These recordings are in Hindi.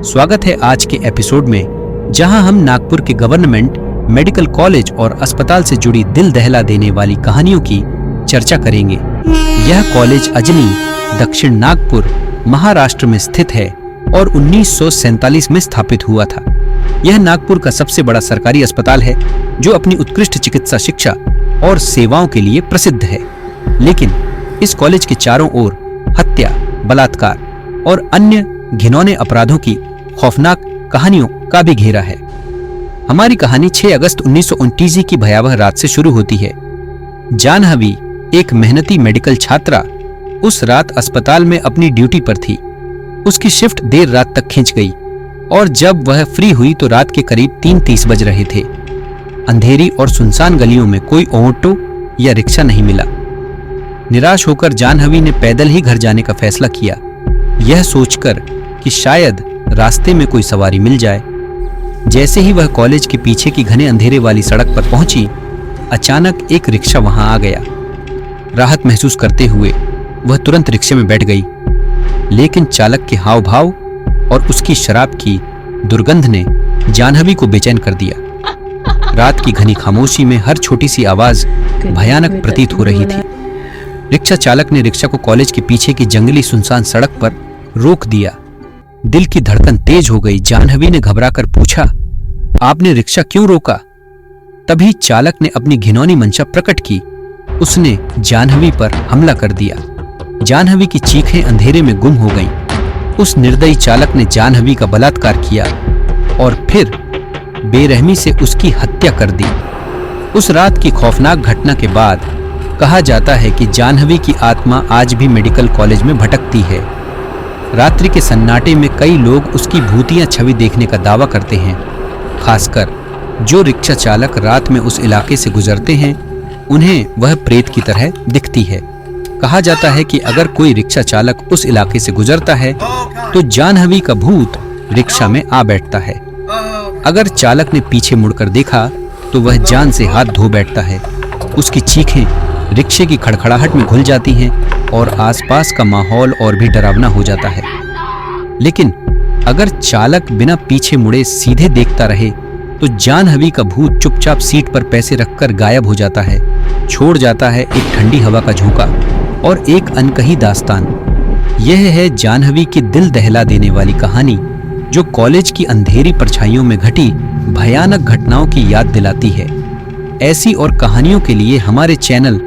स्वागत है आज के एपिसोड में, जहां हम नागपुर के गवर्नमेंट मेडिकल कॉलेज और अस्पताल से जुड़ी दिल दहला देने वाली कहानियों की चर्चा करेंगे। यह कॉलेज अजनी, दक्षिण नागपुर, महाराष्ट्र में स्थित है और 1947 में स्थापित हुआ था। यह नागपुर का सबसे बड़ा सरकारी अस्पताल है जो अपनी उत्कृष्ट चिकित्सा शिक्षा और सेवाओं के लिए प्रसिद्ध है। लेकिन इस कॉलेज के चारों ओर हत्या, बलात्कार और अन्य घिनौने अपराधों की खौफनाक कहानियों का भी घेरा है। हमारी कहानी 6 अगस्त 1929 की भयावह रात से शुरू होती है। जानहवी, एक मेहनती मेडिकल छात्रा, उस रात अस्पताल में अपनी ड्यूटी पर थी। उसकी शिफ्ट देर रात तक खिंच गई और जब वह फ्री हुई तो रात के करीब 3:30 बज रहे थे। अंधेरी और सुनसान गलियों में कोई ऑटो या रिक्शा नहीं मिला। निराश होकर जानहवी ने पैदल ही घर जाने का फैसला किया, यह सोचकर कि शायद रास्ते में कोई सवारी मिल जाए। जैसे ही वह कॉलेज के पीछे की घने अंधेरे वाली सड़क पर पहुंची, अचानक एक रिक्शा वहां आ गया। राहत महसूस करते हुए वह तुरंत रिक्शे में बैठ गई, लेकिन चालक के हाव भाव और उसकी शराब की दुर्गंध ने जानहवी को बेचैन कर दिया। रात की घनी खामोशी में हर छोटी सी आवाज भयानक प्रतीत हो रही थी। रिक्शा चालक ने रिक्शा को कॉलेज के पीछे की जंगली सुनसान सड़क पर रोक दिया। दिल की धड़कन तेज हो गई। जानहवी ने घबराकर पूछा, आपने रिक्शा क्यों रोका? तभी चालक ने अपनी घिनौनी मंशा प्रकट की। उसने जानहवी पर हमला कर दिया। जानहवी की चीखें अंधेरे में गुम हो गईं। उस निर्दयी चालक ने जानहवी का बलात्कार किया और फिर बेरहमी से उसकी हत्या कर दी। उस रात की खौफनाक घटना के बाद कहा जाता है कि जानहवी की आत्मा आज भी मेडिकल कॉलेज में भटकती है। रात्रि के सन्नाटे में कई लोग उसकी भूतिया छवि देखने का दावा करते हैं। खासकर जो रिक्शा चालक रात में उस इलाके से गुजरते हैं, उन्हें वह प्रेत की तरह दिखती है। कहा जाता है कि अगर कोई रिक्शा चालक उस इलाके से गुजरता है तो जानहवी का भूत रिक्शा में आ बैठता है। अगर चालक ने पीछे मुड़कर देखा तो वह जान से हाथ धो बैठता है। उसकी चीखें रिक्शे की खड़खड़ाहट में घुल जाती हैं और आसपास का माहौल और भी डरावना हो जाता है। लेकिन अगर चालक बिना पीछे मुड़े सीधे देखता रहे तो जानहवी का भूत चुपचाप सीट पर पैसे रखकर गायब हो जाता है, छोड़ जाता है एक ठंडी हवा का झोंका और एक अनकही दास्तान। यह है जानहवी की दिल दहला देने वाली कहानी, जो कॉलेज की अंधेरी परछाइयों में घटी भयानक घटनाओं की याद दिलाती है। ऐसी और कहानियों के लिए हमारे चैनल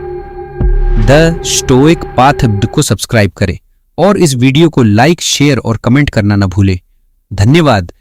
द स्टोइक पाथ को सब्सक्राइब करें और इस वीडियो को लाइक, शेयर और कमेंट करना न भूलें। धन्यवाद।